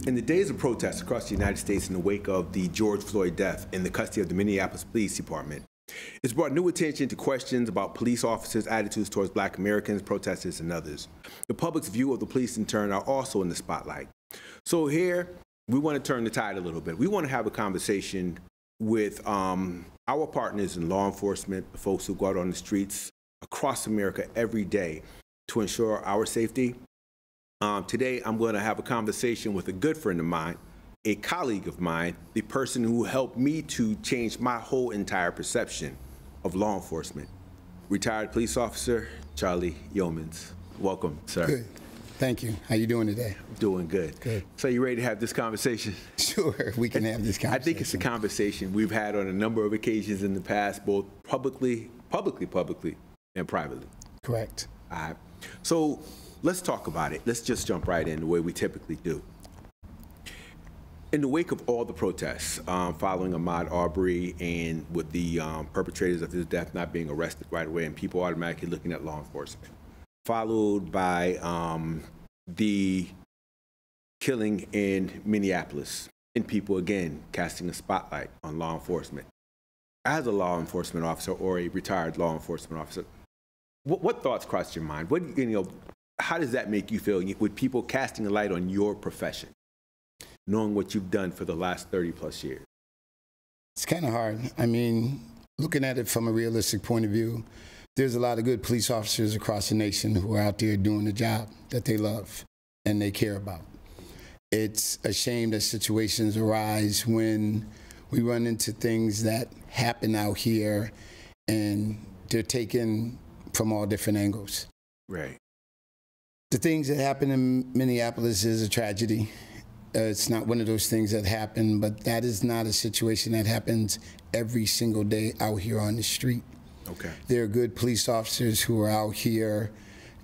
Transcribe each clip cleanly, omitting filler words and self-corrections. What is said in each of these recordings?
In the days of protests across the United States in the wake of the George Floyd death in the custody of the Minneapolis Police Department, it's brought new attention to questions about police officers' attitudes towards Black Americans, protesters, and others. The public's view of the police, in turn, are also in the spotlight. So here, we want to turn the tide a little bit. We want to have a conversation with our partners in law enforcement, the folks who go out on the streets across America every day to ensure our safety. Today, I'm going to have a conversation with a good friend of mine, a colleague of mine, the person who helped me to change my whole entire perception of law enforcement. Retired police officer, Charlie Yeomans. Welcome, sir. Good. Thank you. How you doing today? Doing good. Good. So you ready to have this conversation? Sure, we can have this conversation. I think it's a conversation we've had on a number of occasions in the past, both publicly, and privately. Correct. All right. So let's talk about it. Let's just jump right in the way we typically do. In the wake of all the protests following Ahmaud Arbery and with the perpetrators of his death not being arrested right away and people automatically looking at law enforcement, followed by the killing in Minneapolis and people again casting a spotlight on law enforcement. As a law enforcement officer or a retired law enforcement officer, what thoughts crossed your mind? How does that make you feel with people casting a light on your profession, knowing what you've done for the last 30 plus years? It's kind of hard. I mean, looking at it from a realistic point of view, there's a lot of good police officers across the nation who are out there doing the job that they love and they care about. It's a shame that situations arise when we run into things that happen out here and they're taken from all different angles. Right. The things that happen in Minneapolis is a tragedy. It's not one of those things that happen, but that is not a situation that happens every single day out here on the street. Okay. There are good police officers who are out here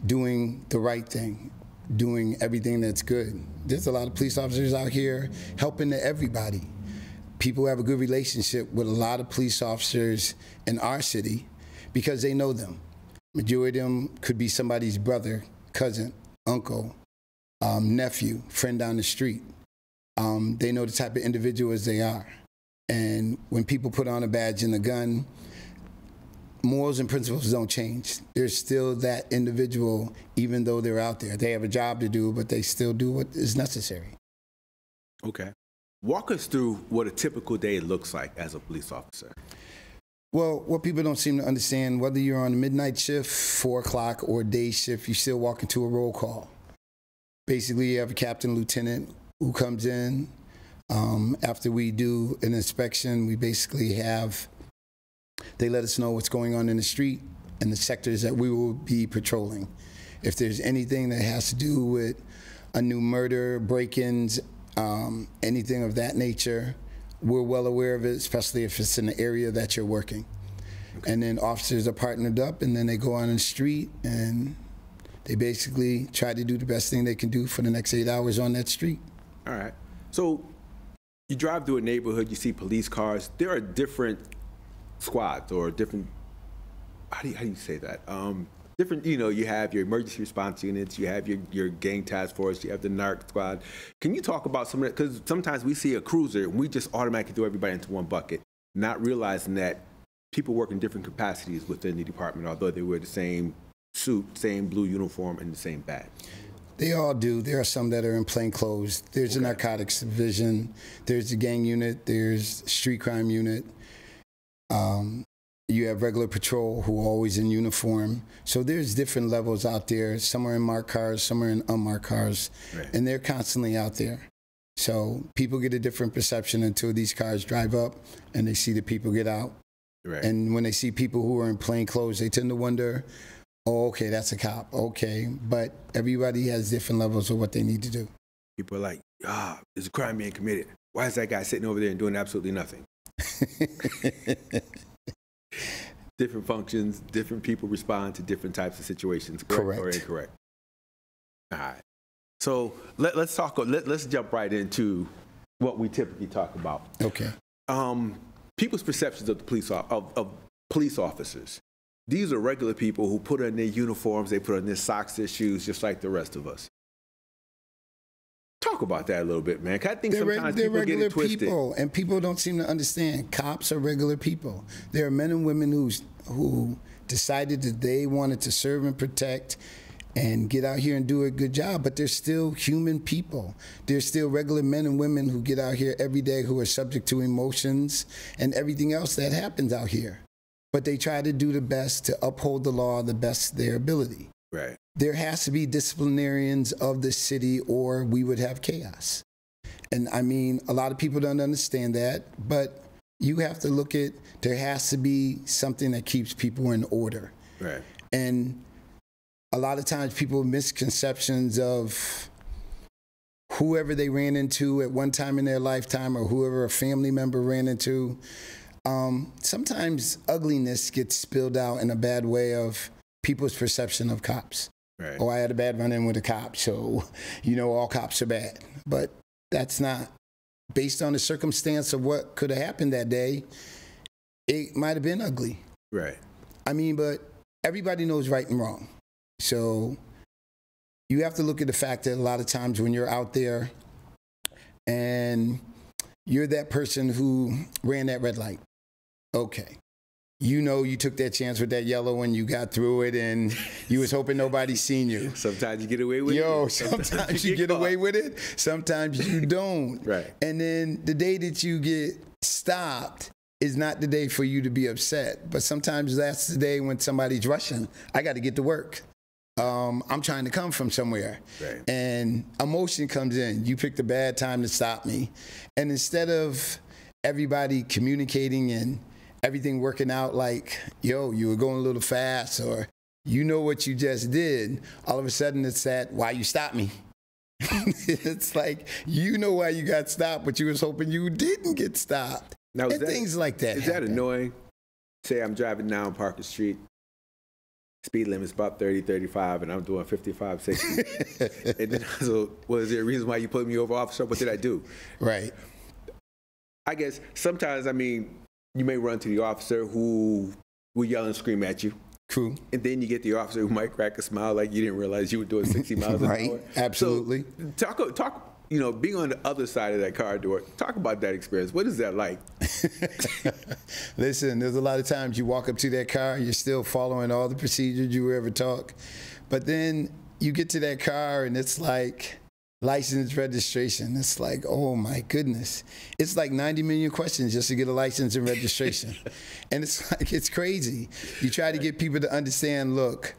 doing the right thing, doing everything that's good. There's a lot of police officers out here helping everybody. People have a good relationship with a lot of police officers in our city because they know them. Majority of them could be somebody's brother, cousin, uncle, nephew, friend down the street. They know the type of individuals they are. And when people put on a badge and a gun, morals and principles don't change. There's still that individual, even though they're out there. They have a job to do, but they still do what is necessary. Okay. Walk us through what a typical day looks like as a police officer. Well, what people don't seem to understand, whether you're on a midnight shift, 4 o'clock, or day shift, you still walk into a roll call. Basically, you have a captain, lieutenant who comes in. After we do an inspection, we basically they let us know what's going on in the street and the sectors that we will be patrolling. If there's anything that has to do with a new murder, break-ins, anything of that nature, we're well aware of it, especially if it's in the area that you're working. Okay. And then officers are partnered up, and then they go on the street, and they basically try to do the best thing they can do for the next 8 hours on that street. All right. So you drive through a neighborhood, you see police cars. There are different squads or different, how do you say that? Different, you have your emergency response units, you have your gang task force, you have the narc squad. Can you talk about some of that? Because sometimes we see a cruiser and we just automatically throw everybody into one bucket, not realizing that people work in different capacities within the department, although they wear the same suit, same blue uniform, and the same badge. They all do. There are some that are in plain clothes. There's a narcotics division, there's the gang unit, there's street crime unit. You have regular patrol who are always in uniform. So there's different levels out there. Some are in marked cars, some are in unmarked cars, right. And they're constantly out there. So people get a different perception until these cars drive up and they see the people get out. Right. And when they see people who are in plain clothes, they tend to wonder, oh, okay, that's a cop, okay. But everybody has different levels of what they need to do. People are like, there's a crime being committed. Why is that guy sitting over there and doing absolutely nothing? Different functions, different people respond to different types of situations, correct or incorrect? All right. So let's jump right into what we typically talk about. Okay. People's perceptions of the police officers. These are regular people who put on their uniforms, they put on their socks, their shoes, just like the rest of us. Talk about that a little bit, man. 'Cause I think They're sometimes people get regular it twisted. people, and people don't seem to understand. Cops are regular people. There are men and women who decided that they wanted to serve and protect and get out here and do a good job, but they're still human people. They're still regular men and women who get out here every day who are subject to emotions and everything else that happens out here. But they try to do the best to uphold the law the best of their ability. Right. There has to be disciplinarians of the city or we would have chaos. And I mean, a lot of people don't understand that, but you have to look at, there has to be something that keeps people in order. Right. And a lot of times people have misconceptions of whoever they ran into at one time in their lifetime or whoever a family member ran into. Sometimes ugliness gets spilled out in a bad way of people's perception of cops. Right. Oh, I had a bad run-in with a cop, so, all cops are bad. But that's not. Based on the circumstance of what could have happened that day, it might have been ugly. Right. I mean, but everybody knows right and wrong. So you have to look at the fact that a lot of times when you're out there and you're that person who ran that red light, okay. You took that chance with that yellow and you got through it and you was hoping nobody seen you. Sometimes you get away with it. Sometimes you get away with it. Sometimes you don't. Right. And then the day that you get stopped is not the day for you to be upset. But sometimes that's the day when somebody's rushing. I got to get to work. I'm trying to come from somewhere. Right. And emotion comes in. You picked a bad time to stop me. And instead of everybody communicating and everything working out like, yo, you were going a little fast or what you just did, all of a sudden it's that, why you stopped me? It's like, why you got stopped, but you was hoping you didn't get stopped. Now, and things like that. Is that annoying? Say I'm driving down Parker Street. Speed limit's about 30, 35, and I'm doing 55, 60. And then, so, was there a reason why you put me over, officer? What did I do? Right. I guess sometimes, you may run to the officer who will yell and scream at you. True. And then you get the officer who might crack a smile like you didn't realize you were doing 60 miles an right. hour. Absolutely. So talk. Being on the other side of that car door, talk about that experience. What is that like? Listen, there's a lot of times you walk up to that car, you're still following all the procedures you ever taught. But then you get to that car and it's like license registration. It's like, oh my goodness. It's like 90 million questions just to get a license and registration. And it's crazy. You try to get people to understand, look,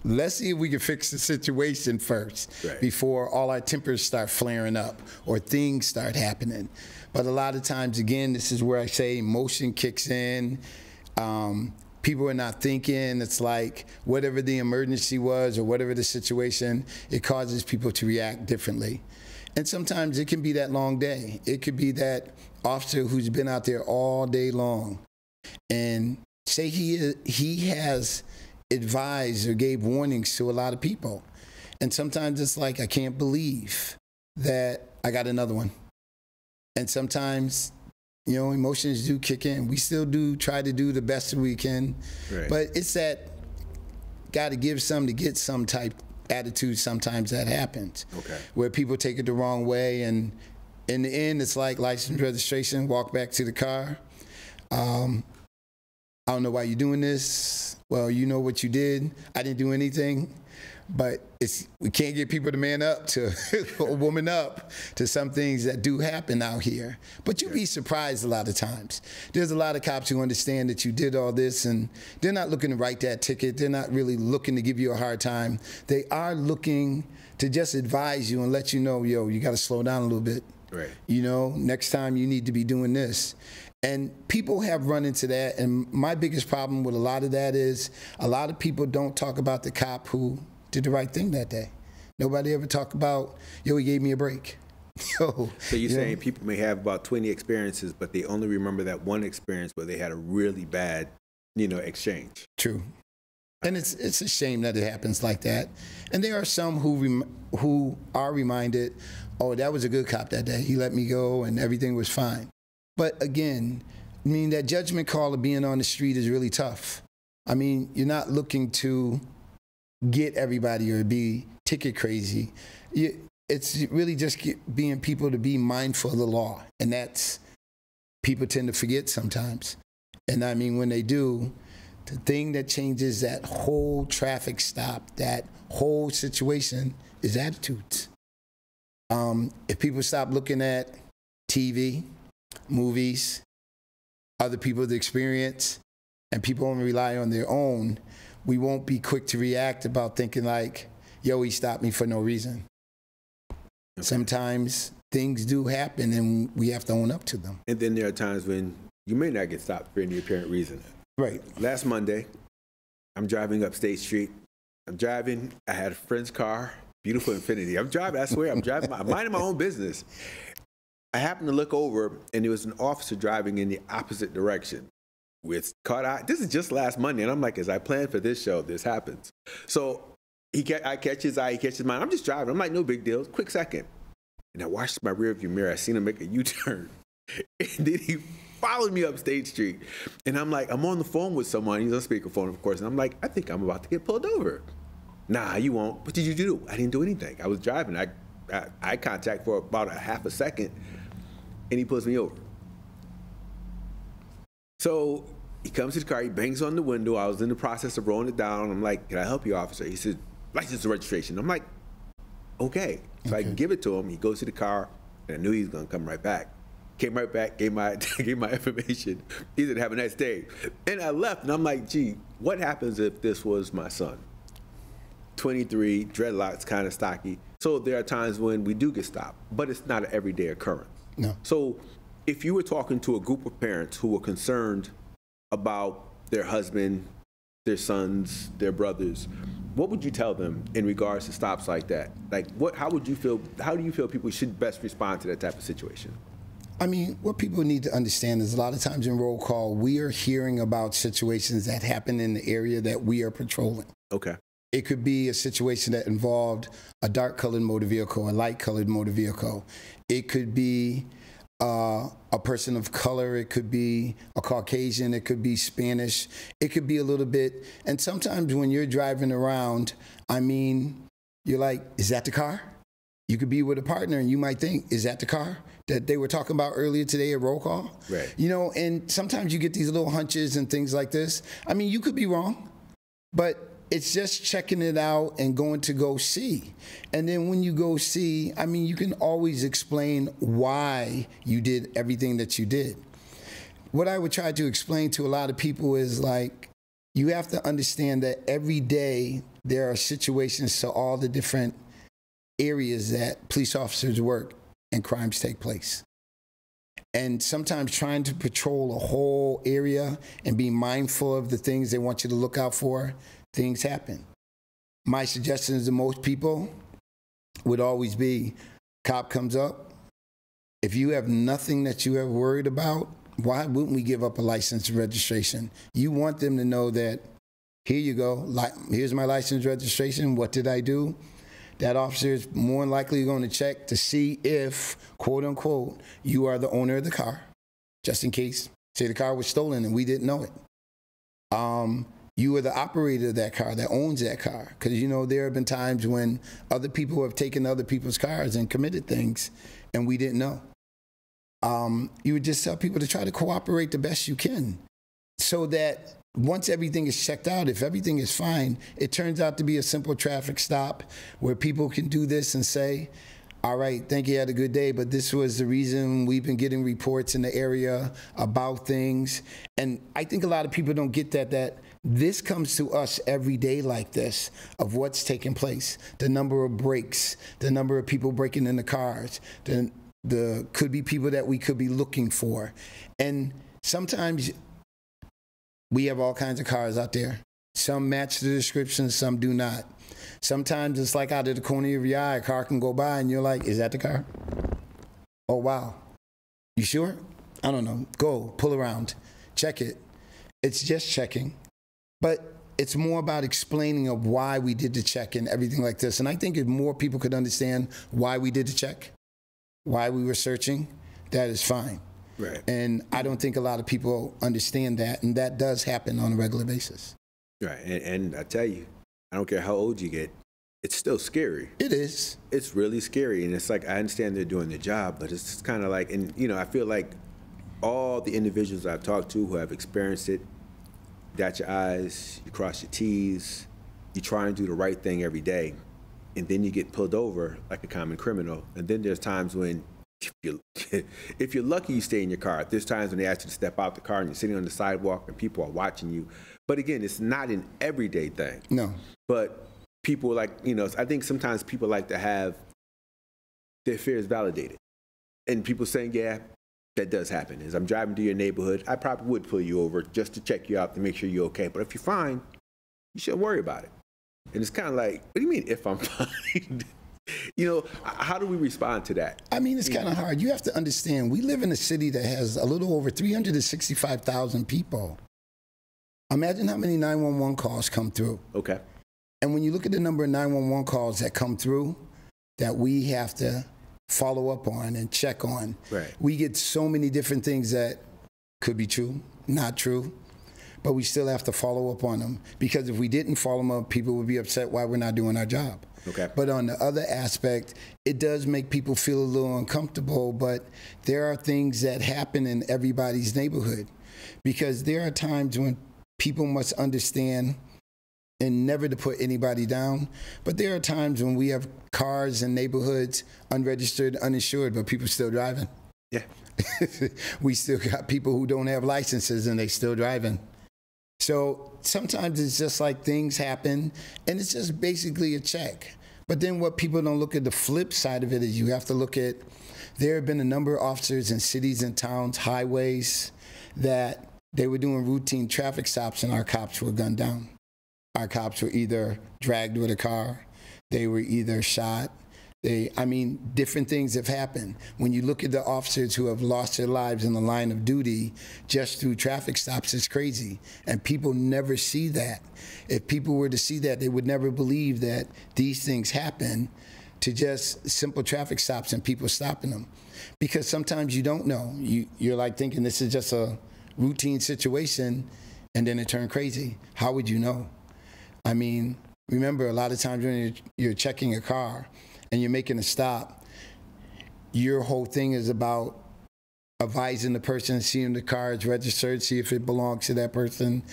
let's see if we can fix the situation first before all our tempers start flaring up or things start happening. But a lot of times, again, this is where I say emotion kicks in. People are not thinking. It's like whatever the emergency was or whatever the situation, it causes people to react differently. And sometimes it can be that long day. It could be that officer who's been out there all day long and say he has advised or gave warnings to a lot of people. And sometimes it's like, I can't believe that I got another one. And sometimes, emotions do kick in. We still do try to do the best that we can. Right. But it's that got to give some to get some type attitude sometimes that happens. Okay. Where people take it the wrong way. And in the end, it's like license registration, walk back to the car. I don't know why you're doing this. Well, you know what you did. I didn't do anything. But we can't get people to man up to or woman up to some things that do happen out here. But you'd be surprised a lot of times. There's a lot of cops who understand that you did all this, and they're not looking to write that ticket. They're not really looking to give you a hard time. They are looking to just advise you and let you know, you got to slow down a little bit. Right. Next time you need to be doing this. And people have run into that. And my biggest problem with a lot of that is a lot of people don't talk about the cop who did the right thing that day. Nobody ever talk about, he gave me a break. So you're saying people may have about 20 experiences, but they only remember that one experience where they had a really bad, exchange. True. And it's a shame that it happens like that. And there are some who are reminded, oh, that was a good cop that day. He let me go and everything was fine. But again, that judgment call of being on the street is really tough. You're not looking to get everybody or be ticket crazy. it's really just being people to be mindful of the law. And that's, people tend to forget sometimes. And I mean, when they do, the thing that changes that whole traffic stop, that whole situation, is attitudes. If people stop looking at TV, movies, other people's experience, and people only rely on their own, we won't be quick to react about thinking like, yo, he stopped me for no reason. Okay. Sometimes things do happen and we have to own up to them. And then there are times when you may not get stopped for any apparent reason. Right. Last Monday, I'm driving up State Street. I had a friend's car, beautiful Infiniti. I'm driving, minding my own business. I happened to look over, and there was an officer driving in the opposite direction. This is just last Monday, and I'm like, as I planned for this show, this happens. So I catch his eye, he catches mine. I'm just driving. I'm like, no big deal. Quick second. And I watched my rearview mirror. I seen him make a U-turn. And then he followed me up State Street. And I'm like, I'm on the phone with someone. He's on speakerphone, of course. And I'm like, I think I'm about to get pulled over. Nah, you won't. What did you do? I didn't do anything. I was driving. Eye contact for about a half a second. And he pulls me over. So he comes to the car, he bangs on the window. I was in the process of rolling it down. I'm like, can I help you, officer? He said, license and registration. I'm like, okay. So I give it to him. He goes to the car, and I knew he was going to come right back. Came right back, gave my information. He said, have a nice day. And I left, and I'm like, gee, what happens if this was my son? 23, dreadlocks, kind of stocky. So there are times when we do get stopped, but it's not an everyday occurrence. No. So if you were talking to a group of parents who were concerned about their husband, their sons, their brothers, what would you tell them in regards to stops like that? Like, how do you feel people should best respond to that type of situation? I mean, what people need to understand is a lot of times in roll call, we are hearing about situations that happen in the area that we are patrolling. Okay. It could be a situation that involved a dark-colored motor vehicle, a light-colored motor vehicle. It could be a person of color. It could be a Caucasian. It could be Spanish. It could be a little bit. And sometimes when you're driving around, I mean, you're like, is that the car? You could be with a partner and you might think, is that the car that they were talking about earlier today at roll call? Right. You know, and sometimes you get these little hunches and things like this. I mean, you could be wrong, but it's just checking it out and going to go see. And then when you go see, I mean, you can always explain why you did everything that you did. What I would try to explain to a lot of people is like, you have to understand that every day there are situations to all the different areas that police officers work and crimes take place. And sometimes trying to patrol a whole area and be mindful of the things they want you to look out for, things happen. My suggestion to most people would always be, cop comes up, if you have nothing that you have worried about, why wouldn't we give up a license and registration? You want them to know that, here you go, here's my license registration, what did I do? That officer is more than likely going to check to see if, quote unquote, you are the owner of the car, just in case, say the car was stolen and we didn't know it. You are the operator of that car, that owns that car. Because, you know, there have been times when other people have taken other people's cars and committed things and we didn't know. You would just tell people to try to cooperate the best you can so that once everything is checked out, if everything is fine, it turns out to be a simple traffic stop where people can do this and say, all right, thank you, had a good day, but this was the reason we've been getting reports in the area about things. And I think a lot of people don't get that this comes to us every day like this, of what's taking place. The number of breaks, the number of people breaking into cars, the could be people that we could be looking for. And sometimes we have all kinds of cars out there. Some match the description, some do not. Sometimes it's like out of the corner of your eye, a car can go by and you're like, is that the car? Oh, wow. You sure? I don't know. Go, pull around, check it. It's just checking. But it's more about explaining of why we did the check and everything like this. And I think if more people could understand why we did the check, why we were searching, that is fine. Right. And I don't think a lot of people understand that, and that does happen on a regular basis. Right. And I tell you, I don't care how old you get, it's still scary. It is. It's really scary, and it's like I understand they're doing their job, but it's kind of like, and you know, I feel like all the individuals I've talked to who have experienced it, dot your I's, you cross your T's, you try and do the right thing every day, and then you get pulled over like a common criminal. And then there's times when, if you're lucky, you stay in your car. There's times when they ask you to step out the car and you're sitting on the sidewalk and people are watching you. But again, it's not an everyday thing. No. But people like, you know, I think sometimes people like to have their fears validated. And people saying, yeah, that does happen. As I'm driving to your neighborhood, I probably would pull you over just to check you out to make sure you're okay. But if you're fine, you shouldn't worry about it. And it's kind of like, what do you mean if I'm fine? You know, how do we respond to that? I mean, it's kind of hard. You have to understand, we live in a city that has a little over 365,000 people. Imagine how many 911 calls come through. Okay. And when you look at the number of 911 calls that come through that we have to follow up on and check on, right, we get so many different things that could be true, not true, but we still have to follow up on them, because if we didn't follow them up, people would be upset why we're not doing our job. Okay. But on the other aspect, it does make people feel a little uncomfortable, but there are things that happen in everybody's neighborhood, because there are times when people must understand, and never to put anybody down, but there are times when we have cars in neighborhoods, unregistered, uninsured, but people still driving. Yeah. We still got people who don't have licenses and they still driving. So sometimes it's just like things happen, and it's just basically a check. But then what people don't look at, the flip side of it, is you have to look at, there have been a number of officers in cities and towns, highways, that they were doing routine traffic stops and our cops were gunned down. Our cops were either dragged with a car, they were either shot. Different things have happened. When you look at the officers who have lost their lives in the line of duty just through traffic stops, it's crazy. And people never see that. If people were to see that, they would never believe that these things happen to just simple traffic stops and people stopping them. Because sometimes you don't know. You're like thinking this is just a routine situation, and then it turned crazy. How would you know? I mean, remember, a lot of times when you're checking a car and you're making a stop, your whole thing is about advising the person, seeing the car is registered, see if it belongs to that person,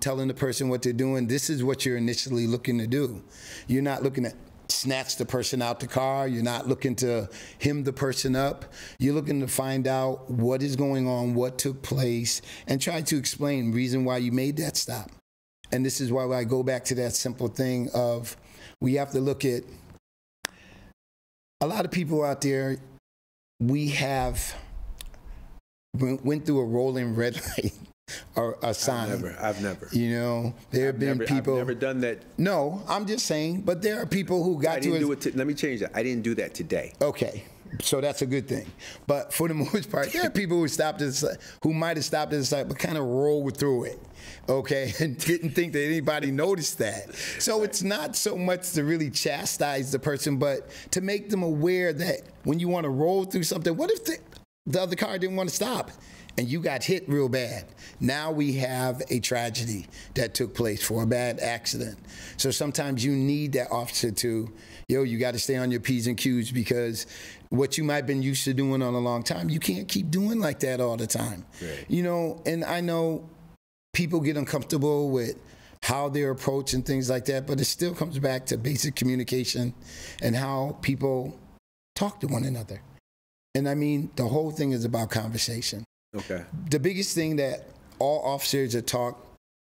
telling the person what they're doing. This is what you're initially looking to do. You're not looking to snatch the person out the car. You're not looking to hem the person up. You're looking to find out what is going on, what took place, and try to explain the reason why you made that stop. And this is why I go back to that simple thing of, we have to look at, a lot of people out there, we have went through a rolling red light or a sign. I've never. You know, there have been people. I've never done that. No, I'm just saying, but there are people who got let me change that. I didn't do that today. Okay. So that's a good thing. But for the most part, there are people who might have stopped at the site, but kind of rolled through it, okay, and didn't think that anybody noticed that. So it's not so much to really chastise the person, but to make them aware that when you want to roll through something, what if the other car didn't want to stop and you got hit real bad? Now we have a tragedy that took place for a bad accident. So sometimes you need that officer to, you got to stay on your P's and Q's, because what you might have been used to doing on a long time, you can't keep doing like that all the time. Right. You know, and I know people get uncomfortable with how they're approached and things like that, but it still comes back to basic communication and how people talk to one another. And I mean, the whole thing is about conversation. Okay. The biggest thing that all officers are taught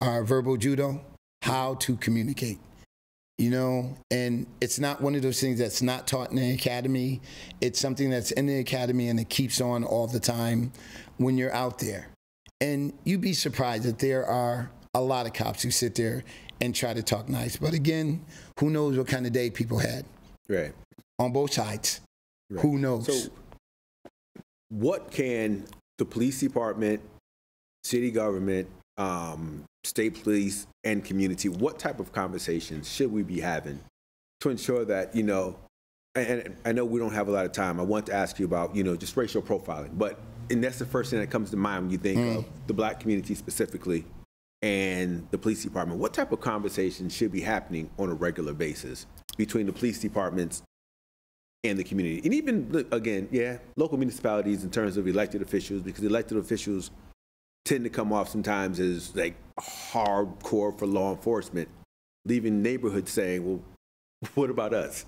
are verbal judo, how to communicate. You know, and it's not one of those things that's not taught in the academy. It's something that's in the academy and it keeps on all the time when you're out there. And you'd be surprised that there are a lot of cops who sit there and try to talk nice. But again, who knows what kind of day people had? Right. On both sides. Right. Who knows? So what can the police department, city government, state police, and community, what type of conversations should we be having to ensure that, you know, and I know we don't have a lot of time. I want to ask you about, you know, just racial profiling, and that's the first thing that comes to mind when you think of the black community specifically and the police department. What type of conversations should be happening on a regular basis? between the police departments and the community. And even, again, local municipalities in terms of elected officials, because elected officials tend to come off sometimes as like hardcore for law enforcement, leaving neighborhoods saying, well, what about us?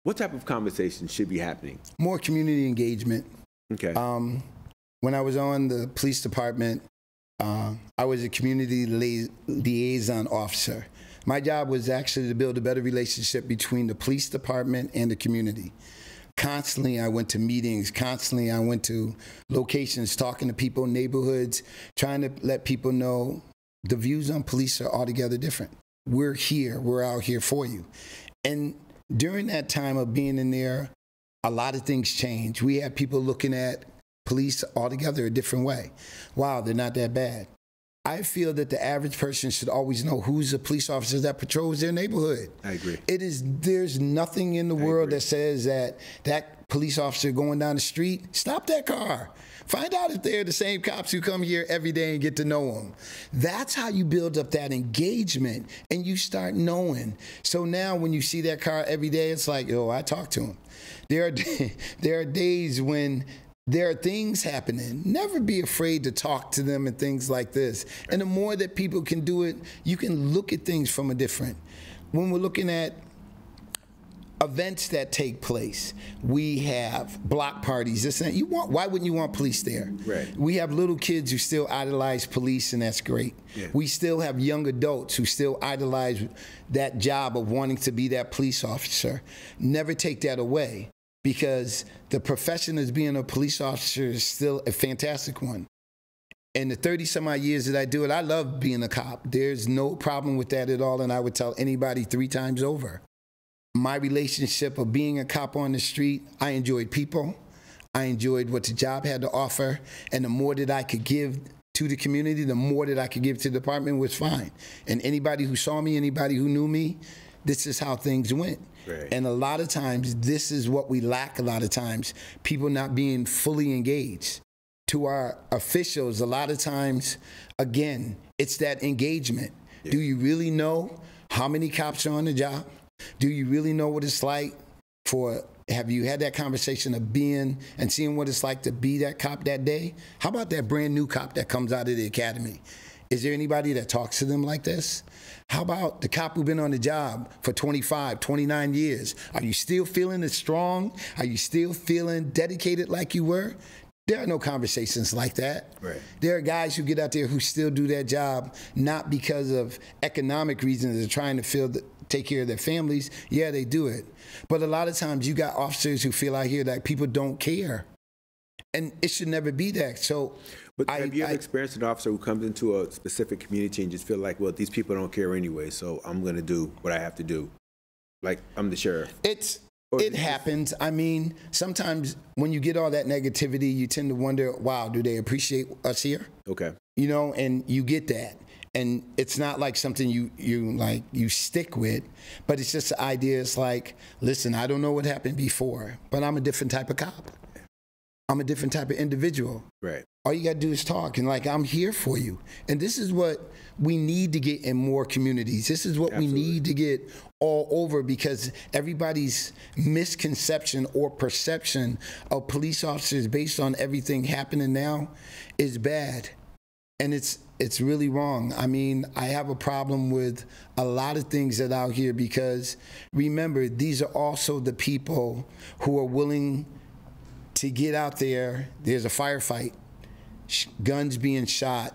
What type of conversation should be happening? More community engagement. Okay. When I was on the police department, I was a community liaison officer. My job was actually to build a better relationship between the police department and the community. Constantly, I went to meetings. Constantly, I went to locations, talking to people, neighborhoods, trying to let people know the views on police are altogether different. We're here. We're out here for you. And during that time of being in there, a lot of things changed. We had people looking at police altogether a different way. Wow, they're not that bad. I feel that the average person should always know who's a police officer that patrols their neighborhood. I agree. There's nothing in the world that says that police officer going down the street, stop that car. Find out if they're the same cops who come here every day and get to know them. That's how you build up that engagement and you start knowing. So now when you see that car every day, it's like, oh, I talk to him. There are days when there are things happening. Never be afraid to talk to them and things like this. And the more that people can do it, you can look at things from a different. When we're looking at events that take place, we have block parties. Why wouldn't you want police there? Right. We have little kids who still idolize police, and that's great. Yeah. We still have young adults who still idolize that job of wanting to be that police officer. Never take that away, because the profession as being a police officer is still a fantastic one. In the 30-some-odd years that I do it, I love being a cop. There's no problem with that at all, and I would tell anybody 3 times over. My relationship of being a cop on the street, I enjoyed people. I enjoyed what the job had to offer, and the more that I could give to the community, the more that I could give to the department was fine. And anybody who saw me, anybody who knew me, this is how things went. Right. And a lot of times, this is what we lack a lot of times, people not being fully engaged. To our officials, a lot of times, again, it's that engagement. Yeah. Do you really know how many cops are on the job? Do you really know what it's like have you had that conversation of being and seeing what it's like to be that cop that day? How about that brand new cop that comes out of the academy? Is there anybody that talks to them like this? How about the cop who's been on the job for 25, 29 years? Are you still feeling as strong? Are you still feeling dedicated like you were? There are no conversations like that. Right. There are guys who get out there who still do that job, not because of economic reasons. They're trying to take care of their families. Yeah, they do it. But a lot of times you got officers who feel out here that people don't care. And it should never be that. So, but have you ever experienced an officer who comes into a specific community and just feel like, well, these people don't care anyway, so I'm going to do what I have to do? Like, I'm the sheriff. It happens. I mean, sometimes when you get all that negativity, you tend to wonder, wow, do they appreciate us here? Okay. You know, and you get that. And it's not like something you stick with, but it's just the idea. It's like, listen, I don't know what happened before, but I'm a different type of cop. I'm a different type of individual. Right. All you got to do is talk, and like, I'm here for you. And this is what we need to get in more communities. This is what we need to get all over, because everybody's misconception or perception of police officers based on everything happening now is bad. And it's really wrong. I mean, I have a problem with a lot of things that out here, because remember, these are also the people who are willing to get out there. There's a firefight, guns being shot,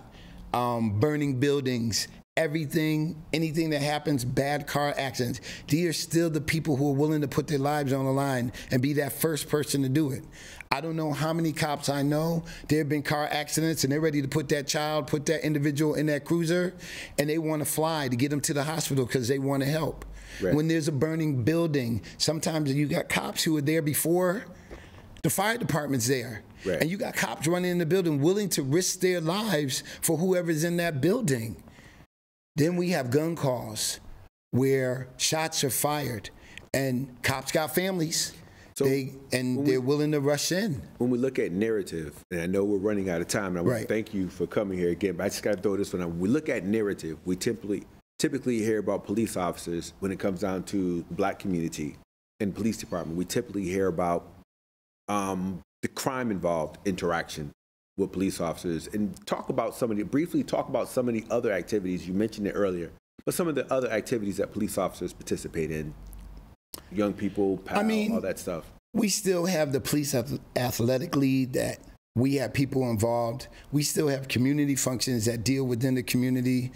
burning buildings, everything, anything that happens, bad car accidents. These are still the people who are willing to put their lives on the line and be that first person to do it. I don't know how many cops I know, there have been car accidents and they're ready to put that child, put that individual in that cruiser, and they want to fly to get them to the hospital because they want to help. Right. When there's a burning building, sometimes you got cops who were there before the fire department's there. Right. And you got cops running in the building willing to risk their lives for whoever's in that building. Then we have gun calls where shots are fired and cops got families. So they're willing to rush in. When we look at narrative, and I know we're running out of time, and I want to thank you for coming here again, but I just got to throw this one out. When we look at narrative, we typically typically hear about police officers when it comes down to the black community and police department. We typically hear about the crime involved interaction with police officers, and briefly talk about some of the other activities. You mentioned it earlier, but some of the other activities that police officers participate in, young people, all that stuff. We still have the police athletic league that we have people involved. We still have community functions that deal within the community.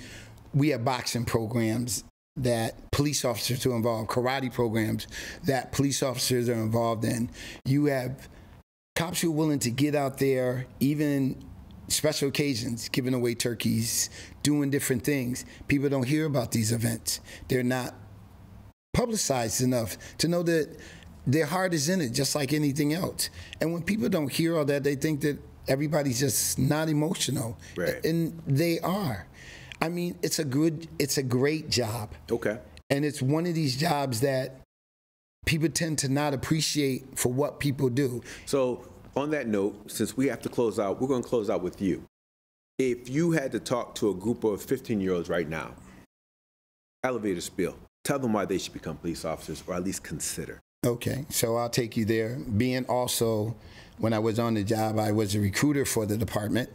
We have boxing programs that police officers are involved, karate programs that police officers are involved in. You have cops who are willing to get out there, even special occasions, giving away turkeys, doing different things. People don't hear about these events. They're not publicized enough to know that their heart is in it, just like anything else. And when people don't hear all that, they think that everybody's just not emotional. Right. And they are. I mean, it's a great job. Okay. And it's one of these jobs that people tend to not appreciate for what people do. So on that note, since we have to close out, we're going to close out with you. If you had to talk to a group of 15-year-olds right now, elevator spiel, tell them why they should become police officers, or at least consider. Okay, so I'll take you there. Being also, when I was on the job, I was a recruiter for the department,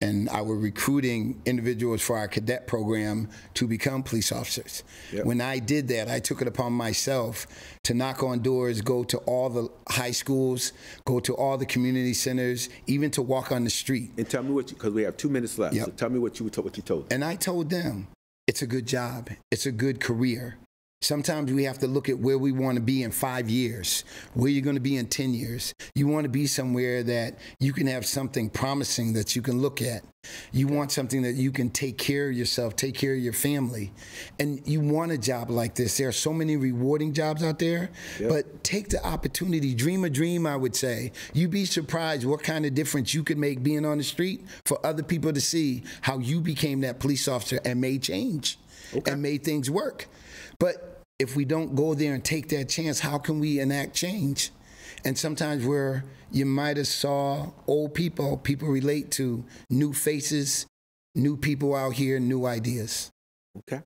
and I was recruiting individuals for our cadet program to become police officers. Yep. When I did that, I took it upon myself to knock on doors, go to all the high schools, go to all the community centers, even to walk on the street. And tell me because we have 2 minutes left, so tell me what you told them. And I told them, it's a good job, it's a good career. Sometimes we have to look at where we want to be in 5 years, where you're going to be in 10 years. You want to be somewhere that you can have something promising that you can look at. You want something that you can take care of yourself, take care of your family. And you want a job like this. There are so many rewarding jobs out there, but take the opportunity. Dream a dream, I would say. You'd be surprised what kind of difference you could make being on the street for other people to see how you became that police officer and made change and made things work. But if we don't go there and take that chance, how can we enact change? And sometimes where you might have saw old people relate to new faces, new people out here, new ideas. Okay.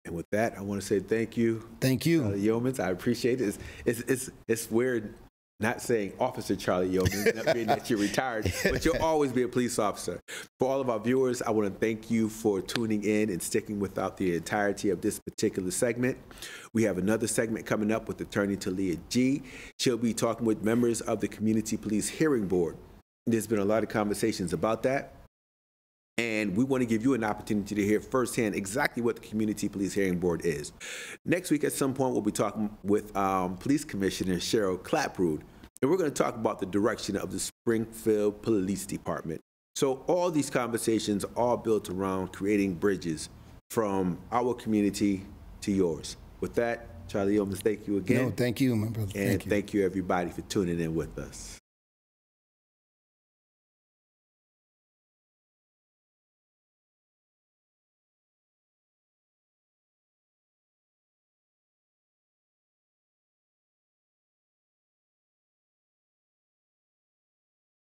And with that, I want to say thank you. Thank you. Charlie Yeomans, I appreciate it. It's weird not saying Officer Charlie Yeomans, not being that you're retired, but you'll always be a police officer. For all of our viewers, I want to thank you for tuning in and sticking without the entirety of this particular segment. We have another segment coming up with Attorney Talia G. She'll be talking with members of the Community Police Hearing Board. There's been a lot of conversations about that, and we want to give you an opportunity to hear firsthand exactly what the Community Police Hearing Board is. Next week at some point, we'll be talking with Police Commissioner Cheryl Claprud, and we're going to talk about the direction of the Springfield Police Department. So all these conversations are all built around creating bridges from our community to yours. With that, Charlie Yeomans, thank you again. No, thank you, my brother. And thank you everybody for tuning in with us.